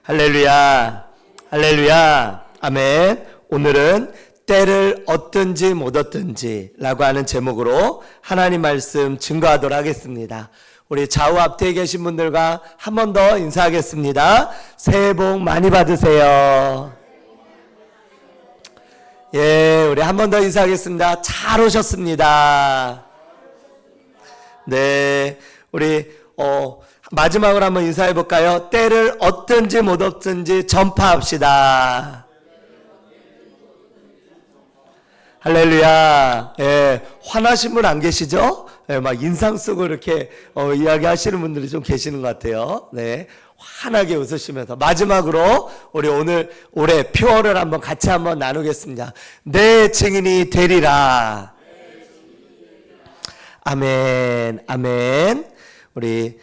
할렐루야, 할렐루야, 아멘. 오늘은 때를 얻든지 못 얻든지 라고 하는 제목으로 하나님 말씀 증거하도록 하겠습니다. 우리 좌우 앞뒤에 계신 분들과 한 번 더 인사하겠습니다. 새해 복 많이 받으세요. 예, 우리 한 번 더 인사하겠습니다. 잘 오셨습니다. 네, 우리 마지막으로 한번 인사해 볼까요? 때를 얻든지 못 얻든지 전파합시다. 할렐루야. 예, 화나신 분 안 계시죠? 예, 막 인상 쓰고 이렇게 이야기하시는 분들이 좀 계시는 것 같아요. 네, 환하게 웃으시면서 마지막으로 우리 올해 표어를 한번 같이 한번 나누겠습니다. 내 증인이 되리라. 아멘, 아멘. 우리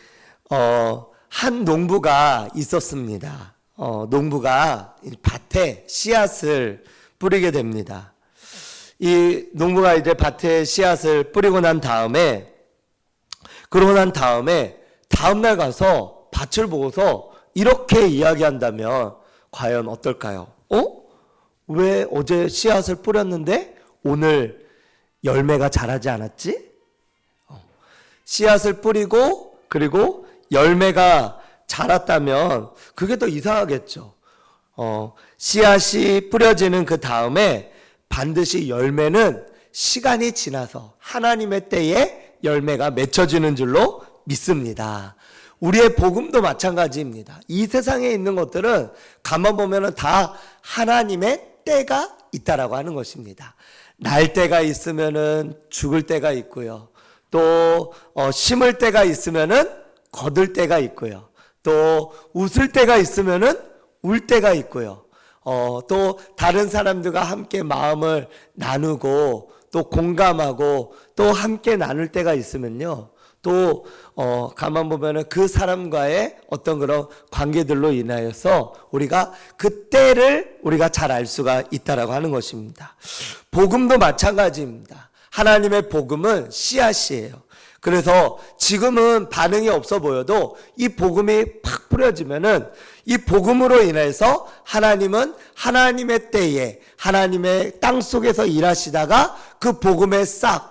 한 농부가 있었습니다. 농부가 밭에 씨앗을 뿌리게 됩니다. 이 농부가 이제 밭에 씨앗을 뿌리고 난 다음에 다음날 가서 밭을 보고서 이렇게 이야기한다면 과연 어떨까요? 왜 어제 씨앗을 뿌렸는데 오늘 열매가 자라지 않았지? 씨앗을 뿌리고 그리고 열매가 자랐다면 그게 더 이상하겠죠. 씨앗이 뿌려지는 그 다음에 반드시 열매는 시간이 지나서 하나님의 때에 열매가 맺혀지는 줄로 믿습니다. 우리의 복음도 마찬가지입니다. 이 세상에 있는 것들은 가만 보면은 다 하나님의 때가 있다라고 하는 것입니다. 날 때가 있으면은 죽을 때가 있고요. 또 심을 때가 있으면은 거둘 때가 있고요. 또 웃을 때가 있으면은 울 때가 있고요. 또 다른 사람들과 함께 마음을 나누고 또 공감하고 또 함께 나눌 때가 있으면요. 또 가만 보면은 그 사람과의 어떤 그런 관계들로 인하여서 우리가 그 때를 우리가 잘 알 수가 있다라고 하는 것입니다. 복음도 마찬가지입니다. 하나님의 복음은 씨앗이에요. 그래서 지금은 반응이 없어 보여도 이 복음이 팍 뿌려지면은 이 복음으로 인해서 하나님은 하나님의 때에 하나님의 땅 속에서 일하시다가 그 복음의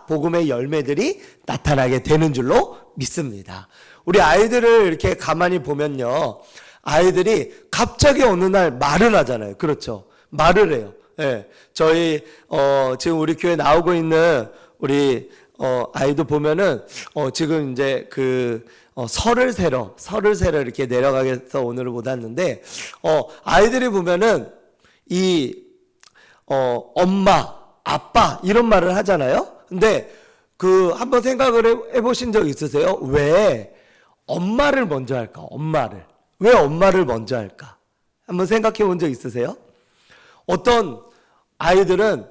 복음의 열매들이 나타나게 되는 줄로 믿습니다. 우리 아이들을 이렇게 가만히 보면요. 아이들이 갑자기 어느 날 말을 하잖아요. 그렇죠. 말을 해요. 예. 저희, 지금 우리 교회 나오고 있는 우리, 아이도 보면은, 지금 이제 설을 세러 이렇게 내려가서 오늘을 못 왔는데, 아이들이 보면은, 엄마, 아빠, 이런 말을 하잖아요? 근데, 한번 생각을 해보신 적 있으세요? 왜 엄마를 먼저 할까? 엄마를. 왜 엄마를 먼저 할까? 한번 생각해 본 적 있으세요? 어떤 아이들은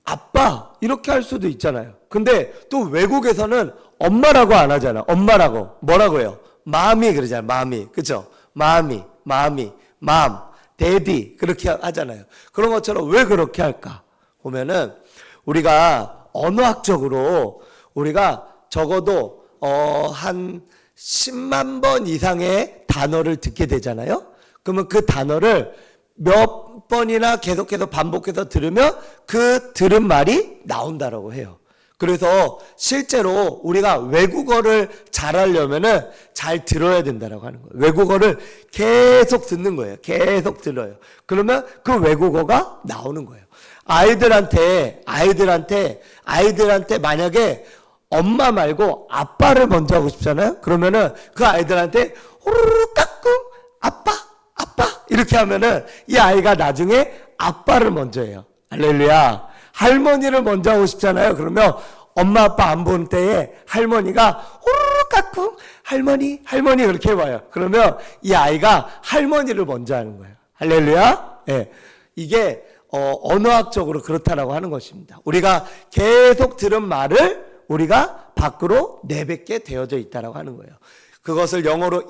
아빠 이렇게 할 수도 있잖아요. 근데 또 외국에서는 엄마라고 안 하잖아. 엄마라고 뭐라고 해요? 마미 그러잖아요. 마미. 그렇죠? 마미, 맘, 데디 그렇게 하잖아요. 그런 것처럼 왜 그렇게 할까? 보면은 우리가 언어학적으로 우리가 적어도 한 10만 번 이상의 단어를 듣게 되잖아요. 그러면 그 단어를 몇 번이나 계속해서 반복해서 들으면 그 들은 말이 나온다라고 해요. 그래서 실제로 우리가 외국어를 잘하려면은 잘 들어야 된다라고 하는 거예요. 외국어를 계속 듣는 거예요. 계속 들어요. 그러면 그 외국어가 나오는 거예요. 아이들한테 만약에 엄마 말고 아빠를 먼저 하고 싶잖아요. 그러면은 그 아이들한테 호로록 깎고 아빠 이렇게 하면은 이 아이가 나중에 아빠를 먼저 해요. 할렐루야. 할머니를 먼저 하고 싶잖아요. 그러면 엄마 아빠 안 본 때에 할머니가 호로록 깎고 할머니 그렇게 해봐요. 그러면 이 아이가 할머니를 먼저 하는 거예요. 할렐루야. 예. 이게 언어학적으로 그렇다라고 하는 것입니다. 우리가 계속 들은 말을 우리가 밖으로 내뱉게 되어져 있다라고 하는 거예요. 그것을 영어로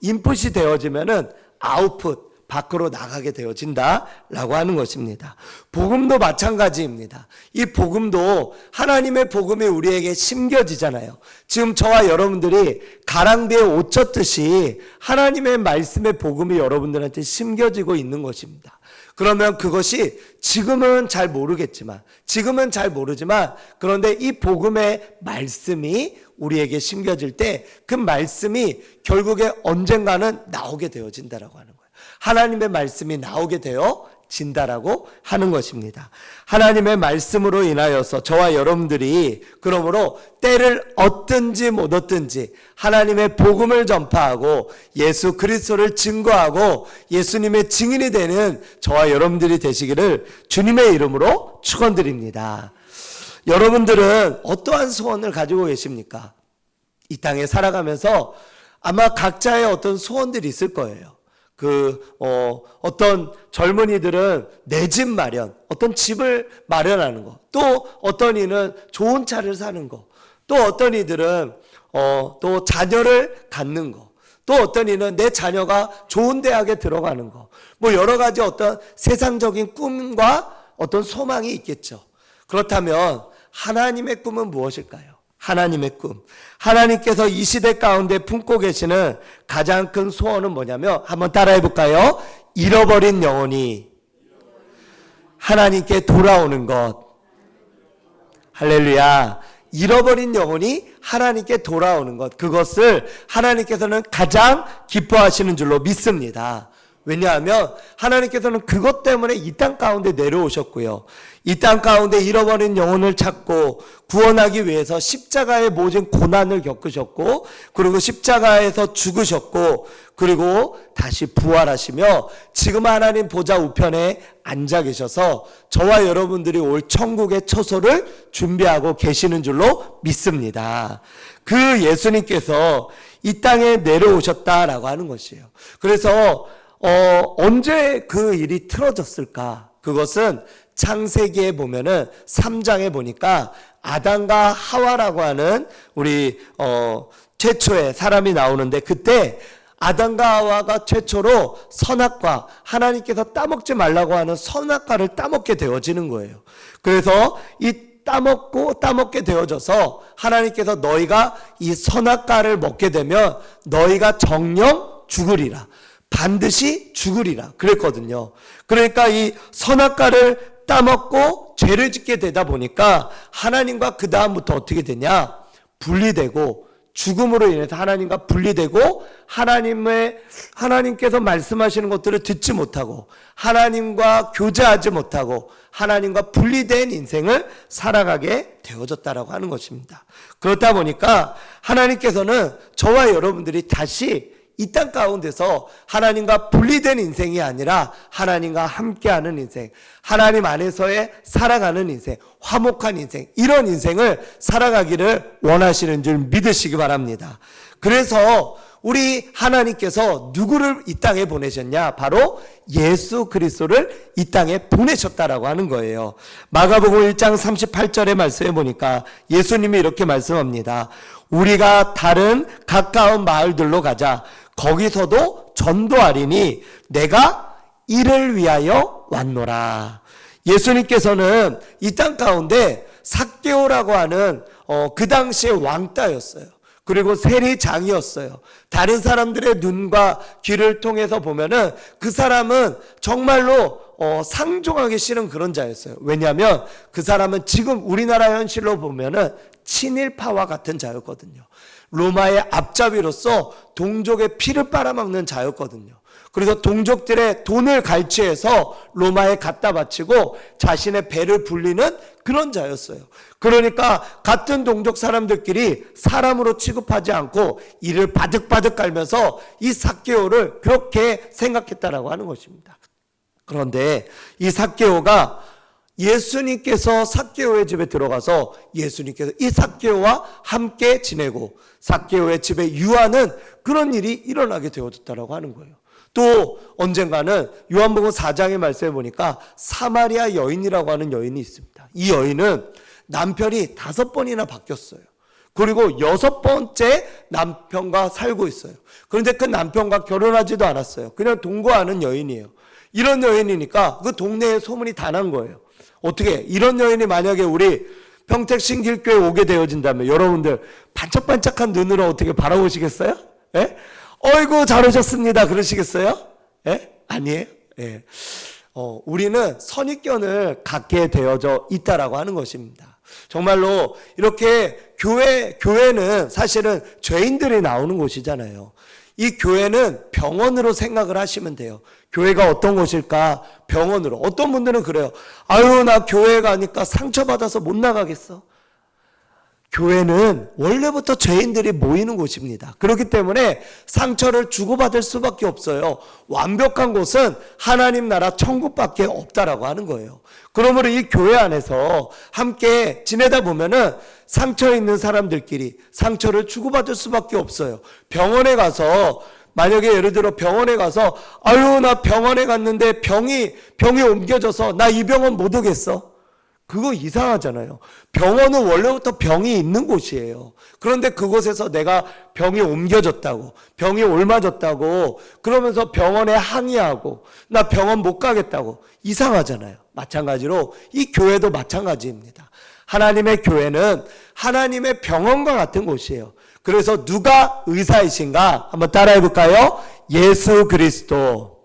인풋이 되어지면은 아웃풋, 밖으로 나가게 되어진다라고 하는 것입니다. 복음도 마찬가지입니다. 이 복음도 하나님의 복음이 우리에게 심겨지잖아요. 지금 저와 여러분들이 가랑비에 옷 젖듯이 하나님의 말씀의 복음이 여러분들한테 심겨지고 있는 것입니다. 그러면 그것이 지금은 잘 모르지만 그런데 이 복음의 말씀이 우리에게 심겨질 때 그 말씀이 결국에 언젠가는 나오게 되어진다라고 하는 거예요. 하나님의 말씀이 나오게 되어진다라고 하는 것입니다. 하나님의 말씀으로 인하여서 저와 여러분들이 그러므로 때를 얻든지 못 얻든지 하나님의 복음을 전파하고 예수 그리스도를 증거하고 예수님의 증인이 되는 저와 여러분들이 되시기를 주님의 이름으로 축원드립니다. 여러분들은 어떠한 소원을 가지고 계십니까? 이 땅에 살아가면서 아마 각자의 어떤 소원들이 있을 거예요. 어떤 젊은이들은 내 집 마련, 어떤 집을 마련하는 거, 또 어떤 이는 좋은 차를 사는 거, 또 어떤 이들은 또 자녀를 갖는 거, 또 어떤 이는 내 자녀가 좋은 대학에 들어가는 거, 뭐 여러 가지 어떤 세상적인 꿈과 어떤 소망이 있겠죠. 그렇다면 하나님의 꿈은 무엇일까요? 하나님의 꿈. 하나님께서 이 시대 가운데 품고 계시는 가장 큰 소원은 뭐냐면 한번 따라해 볼까요? 잃어버린 영혼이 하나님께 돌아오는 것. 할렐루야. 잃어버린 영혼이 하나님께 돌아오는 것. 그것을 하나님께서는 가장 기뻐하시는 줄로 믿습니다. 왜냐하면 하나님께서는 그것 때문에 이 땅 가운데 내려오셨고요. 이 땅 가운데 잃어버린 영혼을 찾고 구원하기 위해서 십자가의 모든 고난을 겪으셨고, 그리고 십자가에서 죽으셨고, 그리고 다시 부활하시며 지금 하나님 보좌 우편에 앉아 계셔서 저와 여러분들이 올 천국의 처소를 준비하고 계시는 줄로 믿습니다. 그 예수님께서 이 땅에 내려오셨다라고 하는 것이에요. 그래서 언제 그 일이 틀어졌을까? 그것은 창세기에 보면은 3장에 보니까 아담과 하와라고 하는 우리 최초의 사람이 나오는데, 그때 아담과 하와가 최초로 선악과, 하나님께서 따먹지 말라고 하는 선악과를 따먹게 되어지는 거예요. 그래서 이 따먹게 되어져서 하나님께서 너희가 이 선악과를 먹게 되면 너희가 정령 죽으리라, 반드시 죽으리라 그랬거든요. 그러니까 이 선악과를 따먹고 죄를 짓게 되다 보니까 하나님과 그 다음부터 어떻게 되냐? 분리되고, 죽음으로 인해서 하나님과 분리되고, 하나님께서 말씀하시는 것들을 듣지 못하고, 하나님과 교제하지 못하고, 하나님과 분리된 인생을 살아가게 되어졌다라고 하는 것입니다. 그렇다 보니까 하나님께서는 저와 여러분들이 다시 이 땅 가운데서 하나님과 분리된 인생이 아니라 하나님과 함께하는 인생, 하나님 안에서의 살아가는 인생, 화목한 인생, 이런 인생을 살아가기를 원하시는 줄 믿으시기 바랍니다. 그래서 우리 하나님께서 누구를 이 땅에 보내셨냐? 바로 예수 그리스도를 이 땅에 보내셨다라고 하는 거예요. 마가복음 1장 38절의 말씀에 보니까 예수님이 이렇게 말씀합니다. 우리가 다른 가까운 마을들로 가자. 거기서도 전도하리니 내가 이를 위하여 왔노라. 예수님께서는 이 땅 가운데 삭개오라고 하는 그 당시의 왕따였어요. 그리고 세리장이었어요. 다른 사람들의 눈과 귀를 통해서 보면은 그 사람은 정말로 상종하기 싫은 그런 자였어요. 왜냐하면 그 사람은 지금 우리나라 현실로 보면은 친일파와 같은 자였거든요. 로마의 앞잡이로서 동족의 피를 빨아먹는 자였거든요. 그래서 동족들의 돈을 갈취해서 로마에 갖다 바치고 자신의 배를 불리는 그런 자였어요. 그러니까 같은 동족 사람들끼리 사람으로 취급하지 않고 이를 바득바득 깔면서 이 삭개오를 그렇게 생각했다라고 하는 것입니다. 그런데 이 삭개오가 예수님께서 삭개오의 집에 들어가서 예수님께서 이 삭개오와 함께 지내고 삭개오의 집에 유하는 그런 일이 일어나게 되어졌다라고 하는 거예요. 또 언젠가는 요한복음 4장의 말씀에 보니까 사마리아 여인이라고 하는 여인이 있습니다. 이 여인은 남편이 5번이나 바뀌었어요. 그리고 6번째 남편과 살고 있어요. 그런데 그 남편과 결혼하지도 않았어요. 그냥 동거하는 여인이에요. 이런 여인이니까 그 동네에 소문이 다 난 거예요. 어떻게 이런 여인이 만약에 우리 평택 신길교회 오게 되어진다면 여러분들 반짝반짝한 눈으로 어떻게 바라보시겠어요? 예? 어이구 잘 오셨습니다 그러시겠어요? 예? 아니에요? 예. 우리는 선입견을 갖게 되어져 있다라고 하는 것입니다. 정말로 이렇게 교회는 사실은 죄인들이 나오는 곳이잖아요. 이 교회는 병원으로 생각을 하시면 돼요. 교회가 어떤 곳일까? 병원으로. 어떤 분들은 그래요. 아유, 나 교회 가니까 상처받아서 못 나가겠어. 교회는 원래부터 죄인들이 모이는 곳입니다. 그렇기 때문에 상처를 주고받을 수밖에 없어요. 완벽한 곳은 하나님 나라 천국밖에 없다라고 하는 거예요. 그러므로 이 교회 안에서 함께 지내다 보면은 상처 있는 사람들끼리 상처를 주고받을 수밖에 없어요. 병원에 가서 만약에 예를 들어 병원에 가서 아유 나 병원에 갔는데 병이 옮겨져서 나 이 병원 못 오겠어. 그거 이상하잖아요. 병원은 원래부터 병이 있는 곳이에요. 그런데 그곳에서 내가 병이 옮겨졌다고, 병이 옮아졌다고 그러면서 병원에 항의하고 나 병원 못 가겠다고 이상하잖아요. 마찬가지로 이 교회도 마찬가지입니다. 하나님의 교회는 하나님의 병원과 같은 곳이에요. 그래서 누가 의사이신가? 한번 따라해 볼까요? 예수 그리스도.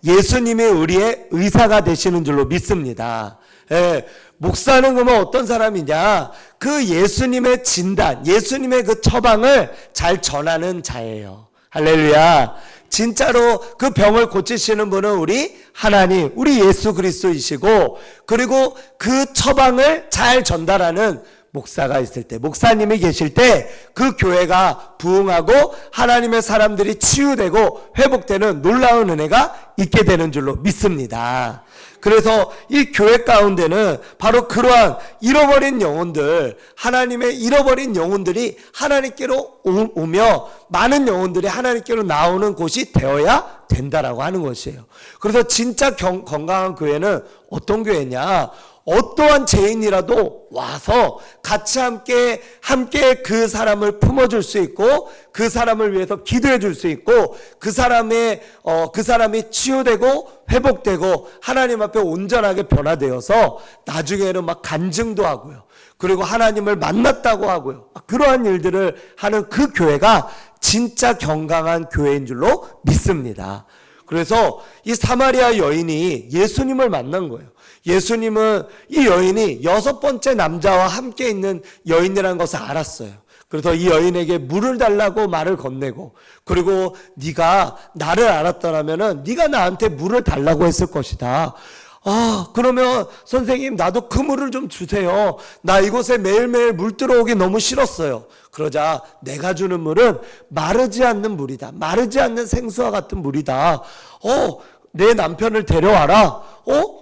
예수님이 우리의 의사가 되시는 줄로 믿습니다. 예, 목사는 그러면 어떤 사람이냐? 그 예수님의 진단, 예수님의 그 처방을 잘 전하는 자예요. 할렐루야. 진짜로 그 병을 고치시는 분은 우리 하나님, 우리 예수 그리스도이시고, 그리고 그 처방을 잘 전달하는 목사가 있을 때, 목사님이 계실 때 그 교회가 부흥하고 하나님의 사람들이 치유되고 회복되는 놀라운 은혜가 있게 되는 줄로 믿습니다. 그래서 이 교회 가운데는 바로 그러한 잃어버린 영혼들, 하나님의 잃어버린 영혼들이 하나님께로 오며 많은 영혼들이 하나님께로 나오는 곳이 되어야 된다라고 하는 것이에요. 그래서 진짜 건강한 교회는 어떤 교회냐? 어떠한 죄인이라도 와서 같이 함께 그 사람을 품어줄 수 있고 그 사람을 위해서 기도해 줄 수 있고 그 사람이 치유되고 회복되고 하나님 앞에 온전하게 변화되어서 나중에는 막 간증도 하고요. 그리고 하나님을 만났다고 하고요. 그러한 일들을 하는 그 교회가 진짜 건강한 교회인 줄로 믿습니다. 그래서 이 사마리아 여인이 예수님을 만난 거예요. 예수님은 이 여인이 6번째 남자와 함께 있는 여인이라는 것을 알았어요. 그래서 이 여인에게 물을 달라고 말을 건네고, 그리고 네가 나를 알았더라면은 네가 나한테 물을 달라고 했을 것이다. 그러면 선생님 나도 그 물을 좀 주세요. 나 이곳에 매일매일 물 들어오기 너무 싫었어요. 그러자 내가 주는 물은 마르지 않는 물이다. 마르지 않는 생수와 같은 물이다. 내 남편을 데려와라.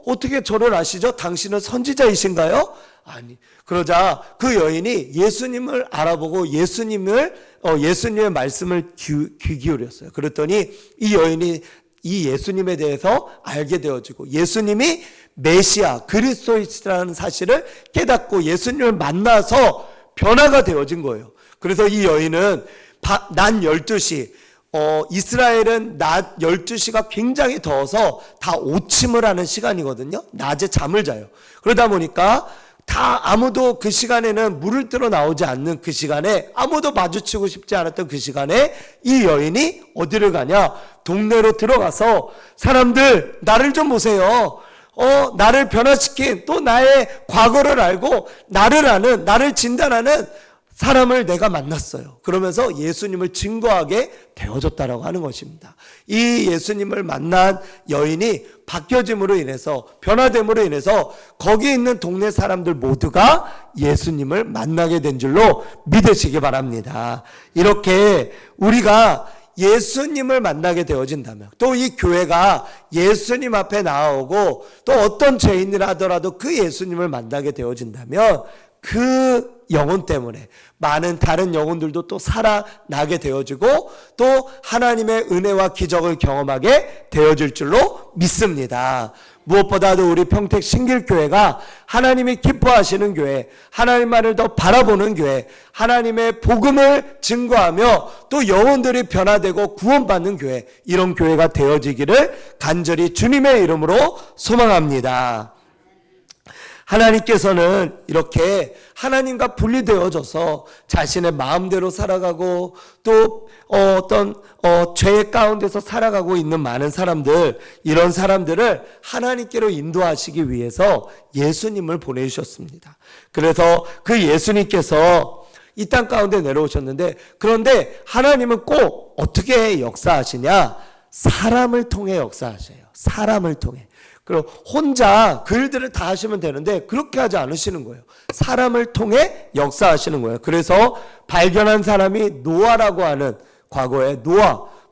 어떻게 저를 아시죠? 당신은 선지자이신가요? 아니. 그러자 그 여인이 예수님을 알아보고 예수님의 말씀을 귀 기울였어요. 그랬더니 이 여인이 이 예수님에 대해서 알게 되어지고 예수님이 메시아 그리스도이시라는 사실을 깨닫고 예수님을 만나서 변화가 되어진 거예요. 그래서 이 여인은 낮 12시 이스라엘은 낮 12시가 굉장히 더워서 다 오침을 하는 시간이거든요. 낮에 잠을 자요. 그러다 보니까 아무도 그 시간에는 물을 들어 나오지 않는 그 시간에 아무도 마주치고 싶지 않았던 그 시간에 이 여인이 어디를 가냐? 동네로 들어가서 사람들 나를 좀 보세요. 나를 변화시킨 또 나의 과거를 알고 나를 아는 나를 진단하는 사람을 내가 만났어요. 그러면서 예수님을 증거하게 되어졌다라고 하는 것입니다. 이 예수님을 만난 여인이 바뀌어짐으로 인해서 변화됨으로 인해서 거기 있는 동네 사람들 모두가 예수님을 만나게 된 줄로 믿으시기 바랍니다. 이렇게 우리가 예수님을 만나게 되어진다면 또 이 교회가 예수님 앞에 나오고 또 어떤 죄인이라 하더라도 그 예수님을 만나게 되어진다면 그 영혼 때문에 많은 다른 영혼들도 또 살아나게 되어지고 또 하나님의 은혜와 기적을 경험하게 되어질 줄로 믿습니다. 무엇보다도 우리 평택 신길교회가 하나님이 기뻐하시는 교회, 하나님만을 더 바라보는 교회, 하나님의 복음을 증거하며 또 영혼들이 변화되고 구원받는 교회, 이런 교회가 되어지기를 간절히 주님의 이름으로 소망합니다. 하나님께서는 이렇게 하나님과 분리되어져서 자신의 마음대로 살아가고 또 어떤 죄 가운데서 살아가고 있는 많은 사람들, 이런 사람들을 하나님께로 인도하시기 위해서 예수님을 보내주셨습니다. 그래서 그 예수님께서 이 땅 가운데 내려오셨는데, 그런데 하나님은 꼭 어떻게 역사하시냐? 사람을 통해 역사하셔요. 사람을 통해. 그리고 혼자 그 일들을 다 하시면 되는데 그렇게 하지 않으시는 거예요. 사람을 통해 역사하시는 거예요. 그래서 발견한 사람이 노아라고 하는, 과거에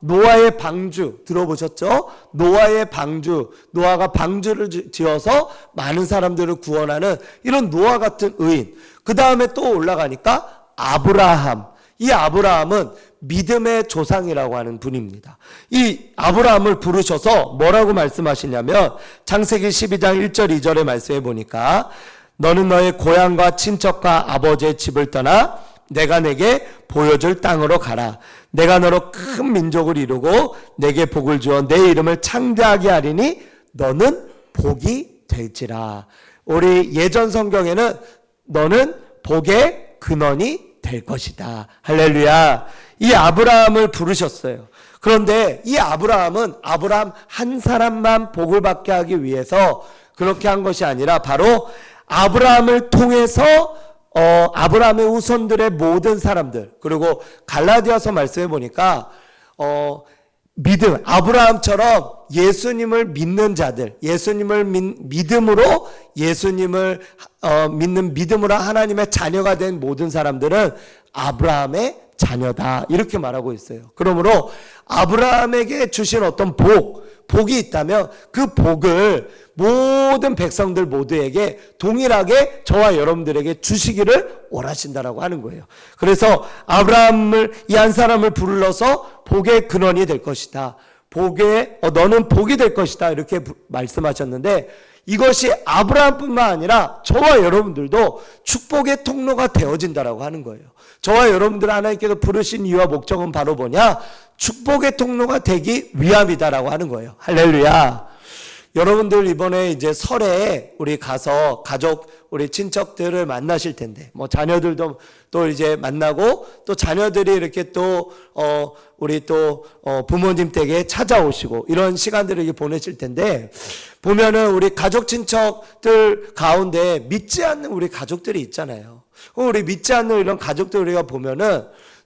노아의 방주 들어보셨죠? 노아의 방주, 노아가 방주를 지어서 많은 사람들을 구원하는 이런 노아 같은 의인. 그 다음에 또 올라가니까 아브라함. 이 아브라함은 믿음의 조상이라고 하는 분입니다. 이 아브라함을 부르셔서 뭐라고 말씀하시냐면 창세기 12장 1절 2절의 말씀에 보니까 너는 너의 고향과 친척과 아버지의 집을 떠나 내가 내게 보여줄 땅으로 가라. 내가 너로 큰 민족을 이루고 내게 복을 주어 내 이름을 창대하게 하리니 너는 복이 될지라. 우리 예전 성경에는 너는 복의 근원이 될 것이다. 할렐루야. 이 아브라함을 부르셨어요. 그런데 이 아브라함은 아브라함 한 사람만 복을 받게 하기 위해서 그렇게 한 것이 아니라 바로 아브라함을 통해서 아브라함의 후손들의 모든 사람들, 그리고 갈라디아서 말씀해 보니까 믿음, 아브라함처럼 예수님을 믿는 자들, 예수님을 믿음으로 예수님을 믿는 믿음으로 하나님의 자녀가 된 모든 사람들은 아브라함의 자녀다, 이렇게 말하고 있어요. 그러므로 아브라함에게 주신 어떤 복이 있다면 그 복을 모든 백성들 모두에게 동일하게 저와 여러분들에게 주시기를 원하신다라고 하는 거예요. 그래서 아브라함을, 이 한 사람을 불러서 복의 근원이 될 것이다, 너는 복이 될 것이다, 이렇게 말씀하셨는데, 이것이 아브라함뿐만 아니라 저와 여러분들도 축복의 통로가 되어진다라고 하는 거예요. 저와 여러분들 하나님께서 부르신 이유와 목적은 바로 뭐냐? 축복의 통로가 되기 위함이다라고 하는 거예요. 할렐루야. 여러분들 이번에 이제 설에 우리 가서 우리 친척들을 만나실 텐데, 자녀들도 또 이제 만나고, 또 자녀들이 이렇게 또 우리 또 부모님 댁에 찾아오시고 이런 시간들을 이렇게 보내실 텐데, 보면은 우리 가족 친척들 가운데 믿지 않는 우리 가족들이 있잖아요. 우리 믿지 않는 이런 가족들 우리가 보면은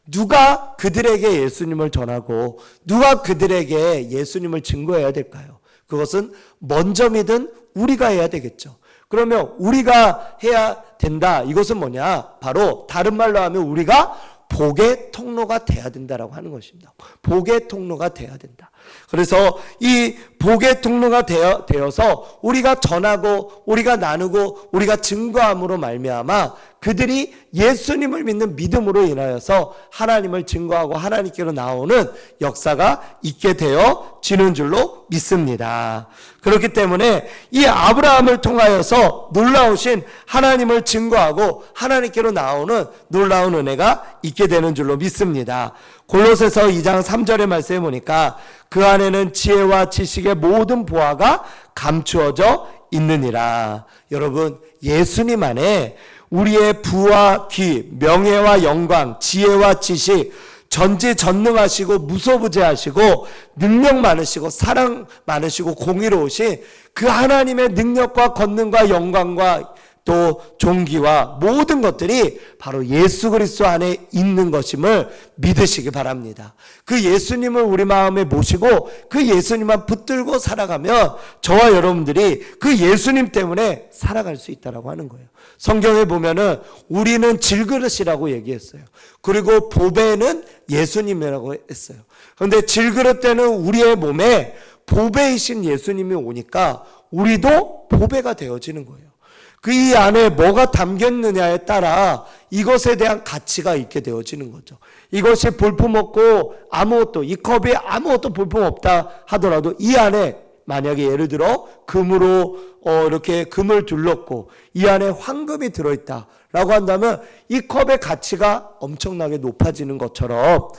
누가 그들에게 예수님을 전하고 누가 그들에게 예수님을 증거해야 될까요? 그것은 먼저 믿은 우리가 해야 되겠죠. 그러면 우리가 해야 된다. 이것은 뭐냐? 바로 다른 말로 하면 우리가 복의 통로가 돼야 된다라고 하는 것입니다. 복의 통로가 돼야 된다. 그래서 이 복의 통로가 되어서 우리가 전하고 우리가 나누고 우리가 증거함으로 말미암아 그들이 예수님을 믿는 믿음으로 인하여서 하나님을 증거하고 하나님께로 나오는 역사가 있게 되어지는 줄로 믿습니다. 그렇기 때문에 이 아브라함을 통하여서 놀라우신 하나님을 증거하고 하나님께로 나오는 놀라운 은혜가 있게 되는 줄로 믿습니다. 골로새서 2장 3절의 말씀에 보니까 그 안에는 지혜와 지식의 모든 보화가 감추어져 있느니라. 여러분, 예수님 안에 우리의 부와 귀, 명예와 영광, 지혜와 지식, 전지전능하시고 무소부재하시고 능력 많으시고 사랑 많으시고 공의로우신 그 하나님의 능력과 권능과 영광과 또 존귀와 모든 것들이 바로 예수 그리스도 안에 있는 것임을 믿으시기 바랍니다. 그 예수님을 우리 마음에 모시고 그 예수님만 붙들고 살아가면 저와 여러분들이 그 예수님 때문에 살아갈 수 있다고 하는 거예요. 성경에 보면은 우리는 질그릇이라고 얘기했어요. 그리고 보배는 예수님이라고 했어요. 그런데 질그릇 때는 우리의 몸에 보배이신 예수님이 오니까 우리도 보배가 되어지는 거예요. 그 이 안에 뭐가 담겼느냐에 따라 이것에 대한 가치가 있게 되어지는 거죠. 이것이 볼품없고 아무것도, 이 컵에 아무것도 볼품없다 하더라도 이 안에 만약에 예를 들어 금으로 이렇게 금을 둘렀고 이 안에 황금이 들어있다라고 한다면 이 컵의 가치가 엄청나게 높아지는 것처럼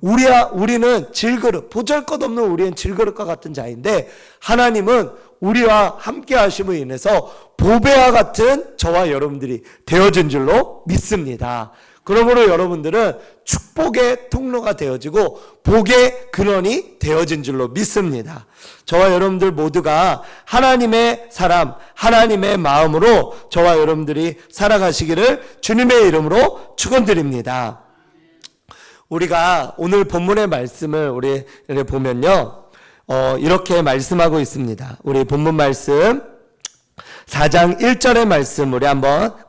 우리는 질그릇, 보잘것없는 우리는 질그릇과 같은 자인데 하나님은 우리와 함께 하심으로 인해서 보배와 같은 저와 여러분들이 되어진 줄로 믿습니다. 그러므로 여러분들은 축복의 통로가 되어지고 복의 근원이 되어진 줄로 믿습니다. 저와 여러분들 모두가 하나님의 사람, 하나님의 마음으로 저와 여러분들이 살아가시기를 주님의 이름으로 축원드립니다. 우리가 오늘 본문의 말씀을 우리 보면요, 이렇게 말씀하고 있습니다. 우리 본문 말씀 4장 1절의 말씀 우리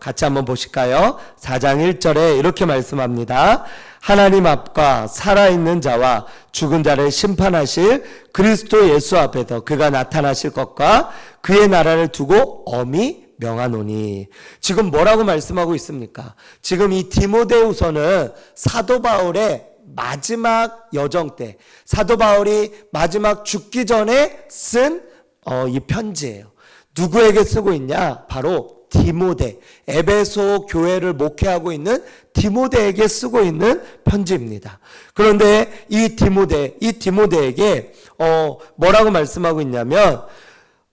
같이 한번 보실까요? 4장 1절에 이렇게 말씀합니다. 하나님 앞과 살아있는 자와 죽은 자를 심판하실 그리스도 예수 앞에서 그가 나타나실 것과 그의 나라를 두고 엄히 명하노니. 지금 뭐라고 말씀하고 있습니까? 지금 이 디모데후서는 사도 바울의 마지막 여정 때, 사도 바울이 마지막 죽기 전에 쓴 이 편지예요. 누구에게 쓰고 있냐? 바로 디모데, 에베소 교회를 목회하고 있는 디모데에게 쓰고 있는 편지입니다. 그런데 이 디모데에게 뭐라고 말씀하고 있냐면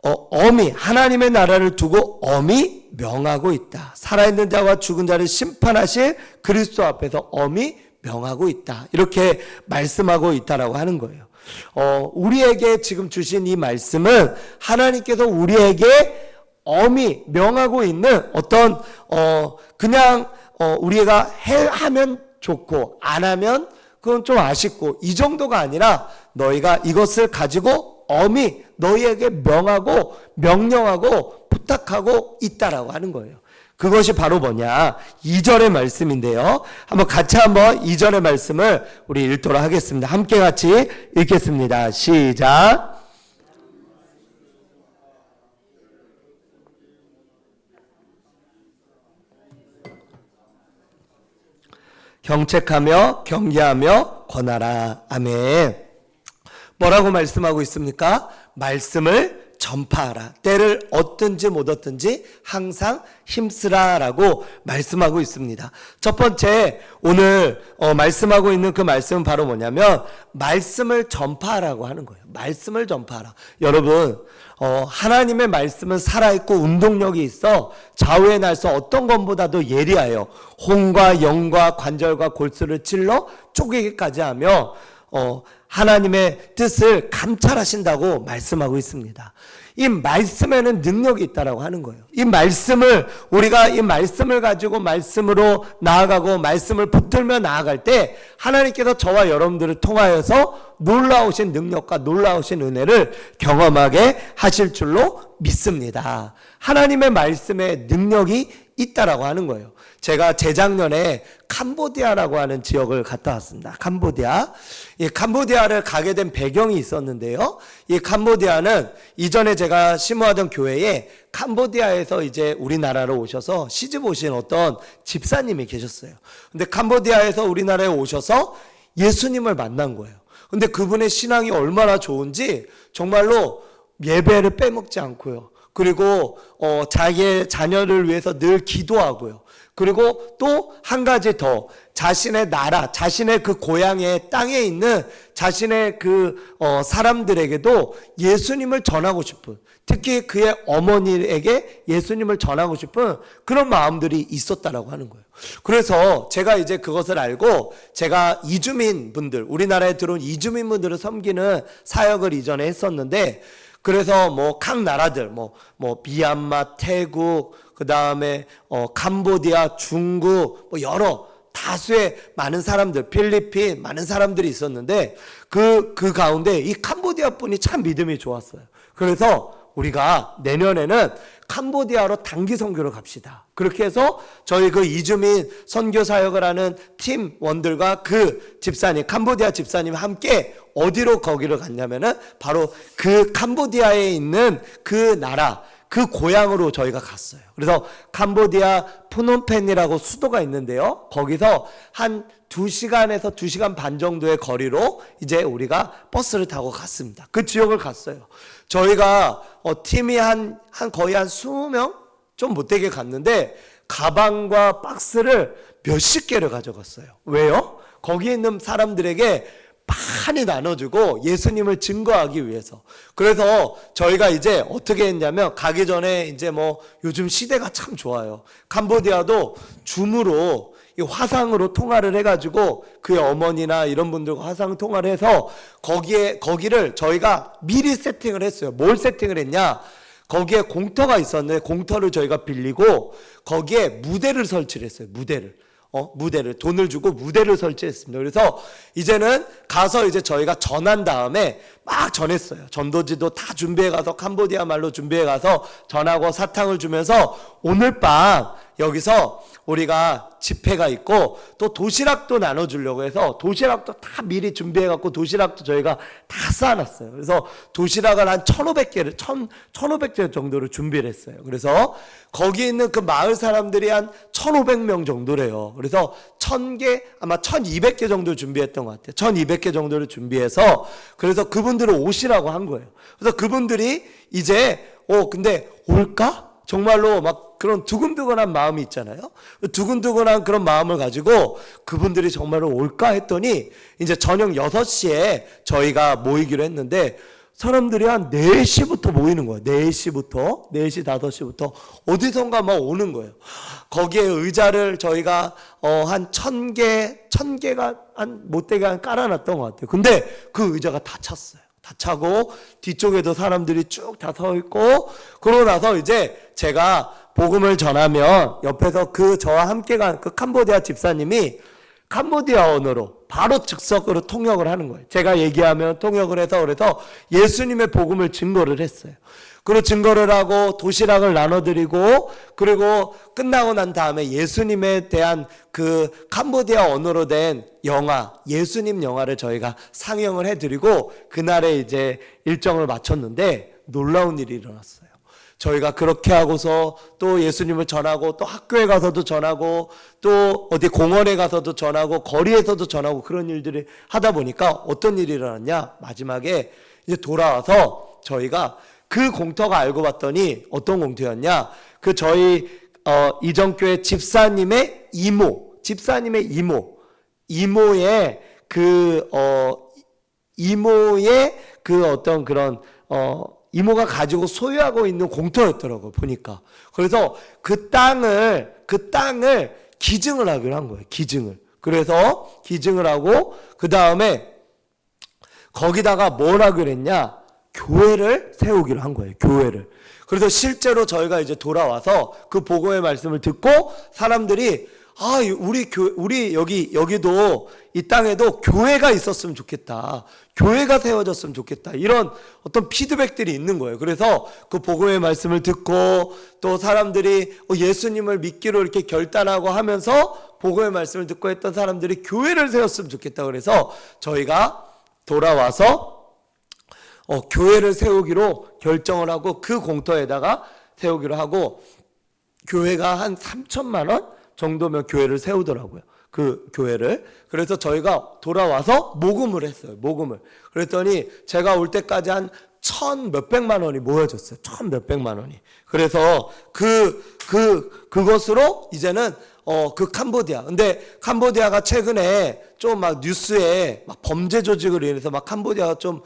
엄히 하나님의 나라를 두고 엄히 명하고 있다. 살아있는 자와 죽은 자를 심판하실 그리스도 앞에서 엄히 명하고 있다. 이렇게 말씀하고 있다라고 하는 거예요. 우리에게 지금 주신 이 말씀은 하나님께서 우리에게 엄히 명하고 있는 어떤 그냥 우리가 하면 좋고 안 하면 그건 좀 아쉽고 이 정도가 아니라 너희가 이것을 가지고 엄히 너희에게 명하고 명령하고 부탁하고 있다라고 하는 거예요. 그것이 바로 뭐냐? 2절의 말씀인데요. 같이 2절의 말씀을 우리 읽도록 하겠습니다. 함께 같이 읽겠습니다. 시작. 경책하며 경계하며 권하라. 아멘. 뭐라고 말씀하고 있습니까? 말씀을 전파하라. 때를 얻든지 못 얻든지 항상 힘쓰라라고 말씀하고 있습니다. 첫 번째 오늘 말씀하고 있는 그 말씀은 바로 뭐냐면 말씀을 전파하라고 하는 거예요. 말씀을 전파하라. 여러분 하나님의 말씀은 살아있고 운동력이 있어 좌우의 날서 어떤 것보다도 예리하여 혼과 영과 관절과 골수를 찔러 쪼개기까지 하며 하나님의 뜻을 감찰하신다고 말씀하고 있습니다. 이 말씀에는 능력이 있다라고 하는 거예요. 우리가 이 말씀을 가지고 말씀으로 나아가고 말씀을 붙들며 나아갈 때 하나님께서 저와 여러분들을 통하여서 놀라우신 능력과 놀라우신 은혜를 경험하게 하실 줄로 믿습니다. 하나님의 말씀에 능력이 있다라고 하는 거예요. 제가 재작년에 캄보디아라고 하는 지역을 갔다 왔습니다. 캄보디아. 이 캄보디아를 가게 된 배경이 있었는데요. 이 캄보디아는 이전에 제가 심호하던 교회에 캄보디아에서 이제 우리나라로 오셔서 시집 오신 어떤 집사님이 계셨어요. 근데 캄보디아에서 우리나라에 오셔서 예수님을 만난 거예요. 근데 그분의 신앙이 얼마나 좋은지 정말로 예배를 빼먹지 않고요. 그리고 자기의 자녀를 위해서 늘 기도하고요. 그리고 또 한 가지 더 자신의 나라, 자신의 그 고향의 땅에 있는 자신의 그 사람들에게도 예수님을 전하고 싶은, 특히 그의 어머니에게 예수님을 전하고 싶은 그런 마음들이 있었다라고 하는 거예요. 그래서 제가 이제 그것을 알고 제가 이주민분들, 우리나라에 들어온 이주민분들을 섬기는 사역을 이전에 했었는데, 그래서 각 나라들 미얀마, 태국, 그 다음에 캄보디아, 중국, 여러 다수의 많은 사람들, 필리핀 많은 사람들이 있었는데 그 가운데 이 캄보디아 분이 참 믿음이 좋았어요. 그래서 우리가 내년에는 캄보디아로 단기 선교를 갑시다. 그렇게 해서 저희 그 이주민 선교 사역을 하는 팀원들과 그 집사님, 캄보디아 집사님 함께 어디로 거기를 갔냐면은 바로 그 캄보디아에 있는 그 나라, 그 고향으로 저희가 갔어요. 그래서 캄보디아 프놈펜이라고 수도가 있는데요. 거기서 한 2시간에서 2시간 반 정도의 거리로 이제 우리가 버스를 타고 갔습니다. 그 지역을 갔어요. 저희가 팀이 거의 한 20명 좀 못되게 갔는데 가방과 박스를 몇십 개를 가져갔어요. 왜요? 거기에 있는 사람들에게 많이 나눠주고 예수님을 증거하기 위해서. 그래서 저희가 이제 어떻게 했냐면 가기 전에 이제 뭐 요즘 시대가 참 좋아요. 캄보디아도 줌으로 화상으로 통화를 해가지고 그의 어머니나 이런 분들과 화상 통화를 해서 거기를 저희가 미리 세팅을 했어요. 뭘 세팅을 했냐? 거기에 공터가 있었는데 공터를 저희가 빌리고 거기에 무대를 설치를 했어요. 무대를 돈을 주고 무대를 설치했습니다. 그래서 이제는 가서 이제 저희가 전한 다음에 막 전했어요. 전도지도 다 준비해 가서 캄보디아 말로 준비해 가서 전하고 사탕을 주면서 오늘 밤 여기서 우리가 집회가 있고 또 도시락도 나눠주려고 해서 도시락도 다 미리 준비해갖고 도시락도 저희가 다 쌓아놨어요. 그래서 도시락을 한 1,500개를 1,500개 정도를 준비를 했어요. 그래서 거기 있는 그 마을 사람들이 한 1,500명 정도래요. 그래서 1,000개 아마 1,200개 정도 준비했던 것 같아요. 1,200개 정도를 준비해서 그래서 그분들을 오시라고 한 거예요. 그래서 그분들이 이제 근데 올까? 정말로 막 그런 두근두근한 마음이 있잖아요. 두근두근한 그런 마음을 가지고 그분들이 정말로 올까 했더니 이제 저녁 6시에 저희가 모이기로 했는데 사람들이 한 4시부터 모이는 거예요. 4시, 5시부터 어디선가 막 오는 거예요. 거기에 의자를 저희가 한 1,000개가 한 못되게 깔아놨던 것 같아요. 근데 그 의자가 다 찼어요. 다 차고 뒤쪽에도 사람들이 쭉 다 서 있고 그러고 나서 이제 제가 복음을 전하면 옆에서 저와 함께 간 그 캄보디아 집사님이 캄보디아 언어로 바로 즉석으로 통역을 하는 거예요. 제가 얘기하면 통역을 해서 그래서 예수님의 복음을 증거를 했어요. 그리고 증거를 하고 도시락을 나눠드리고 그리고 끝나고 난 다음에 예수님에 대한 그 캄보디아 언어로 된 영화, 예수님 영화를 저희가 상영을 해드리고 그날에 이제 일정을 마쳤는데 놀라운 일이 일어났어요. 저희가 그렇게 하고서 또 예수님을 전하고 또 학교에 가서도 전하고 또 어디 공원에 가서도 전하고 거리에서도 전하고 그런 일들을 하다 보니까 어떤 일이 일어났냐? 마지막에 이제 돌아와서 저희가 그 공터가 알고 봤더니 어떤 공터였냐? 그 저희 이정교회 집사님의 이모의 어떤 그런 이모가 가지고 소유하고 있는 공터였더라고요, 보니까. 그래서 그 땅을 기증을 하기로 한 거예요, 기증을. 그래서 기증을 하고, 그 다음에 거기다가 뭘 하기로 했냐? 교회를 세우기로 한 거예요, 교회를. 그래서 실제로 저희가 이제 돌아와서 그 복음의 말씀을 듣고 사람들이 우리 여기도 이 땅에도 교회가 있었으면 좋겠다. 교회가 세워졌으면 좋겠다. 이런 어떤 피드백들이 있는 거예요. 그래서 그 복음의 말씀을 듣고 또 사람들이 예수님을 믿기로 이렇게 결단하고 하면서 복음의 말씀을 듣고 했던 사람들이 교회를 세웠으면 좋겠다. 그래서 저희가 돌아와서 교회를 세우기로 결정을 하고 그 공터에다가 세우기로 하고 교회가 한 3천만 원 정도면 교회를 세우더라고요. 그 교회를. 그래서 저희가 돌아와서 모금을 했어요. 모금을. 그랬더니 제가 올 때까지 한 1,000몇백만 원이 모여졌어요. 1,000몇백만 원이. 그래서 그것으로 이제는 그 캄보디아. 근데 캄보디아가 최근에 좀 막 뉴스에 막 범죄 조직으로 인해서 막 캄보디아가 좀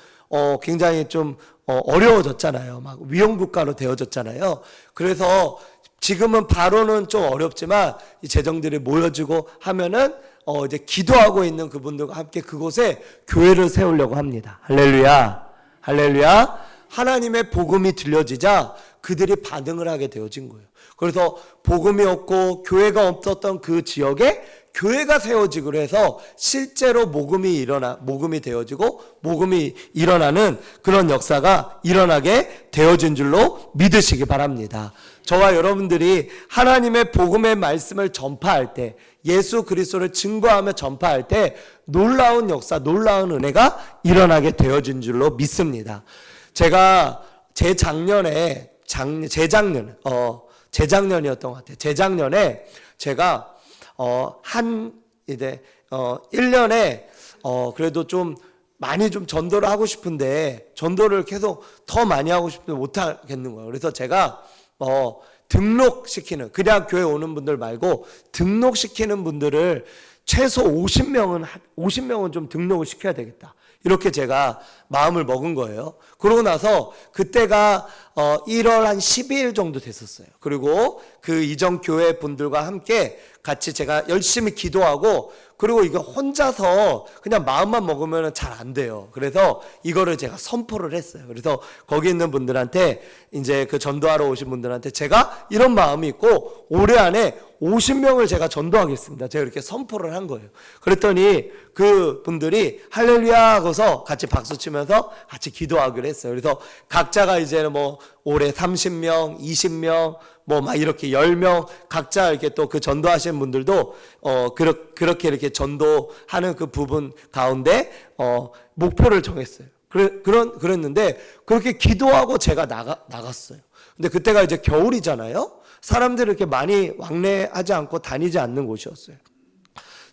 굉장히 좀 어려워졌잖아요. 막 위험 국가로 되어졌잖아요. 그래서 지금은 바로는 좀 어렵지만 이 재정들이 모여지고 하면은 이제 기도하고 있는 그분들과 함께 그곳에 교회를 세우려고 합니다. 할렐루야. 할렐루야. 하나님의 복음이 들려지자 그들이 반응을 하게 되어진 거예요. 그래서 복음이 없고 교회가 없었던 그 지역에 교회가 세워지기로 해서 실제로 모금이 되어지고 모금이 일어나는 그런 역사가 일어나게 되어진 줄로 믿으시기 바랍니다. 저와 여러분들이 하나님의 복음의 말씀을 전파할 때, 예수 그리스도를 증거하며 전파할 때 놀라운 역사, 놀라운 은혜가 일어나게 되어진 줄로 믿습니다. 제가 재작년에 재작년이었던 것 같아요. 재작년에 제가 이제 1년에 그래도 좀 많이 좀 전도를 하고 싶은데 전도를 계속 더 많이 하고 싶은데 못 하겠는 거예요. 그래서 제가 등록시키는, 그냥 교회 오는 분들 말고 등록시키는 분들을 최소 50명은 좀 등록을 시켜야 되겠다. 이렇게 제가 마음을 먹은 거예요. 그러고 나서 그때가 1월 한 12일 정도 됐었어요. 그리고 그 이전 교회 분들과 함께 같이 제가 열심히 기도하고, 그리고 이거 혼자서 그냥 마음만 먹으면 잘 안 돼요. 그래서 이거를 제가 선포를 했어요. 그래서 거기 있는 분들한테, 이제 그 전도하러 오신 분들한테 제가 이런 마음이 있고 올해 안에 50명을 제가 전도하겠습니다. 제가 이렇게 선포를 한 거예요. 그랬더니 그 분들이 할렐루야 하고서 같이 박수 치면서 같이 기도하기로 했어요. 그래서 각자가 이제는 뭐 올해 30명, 20명, 뭐 막 이렇게 10명 각자 이렇게 또 그 전도하시는 분들도 그렇게 이렇게 전도하는 그 부분 가운데 목표를 정했어요. 그랬는데 그렇게 기도하고 제가 나갔어요. 근데 그때가 이제 겨울이잖아요. 사람들이 이렇게 많이 왕래하지 않고 다니지 않는 곳이었어요.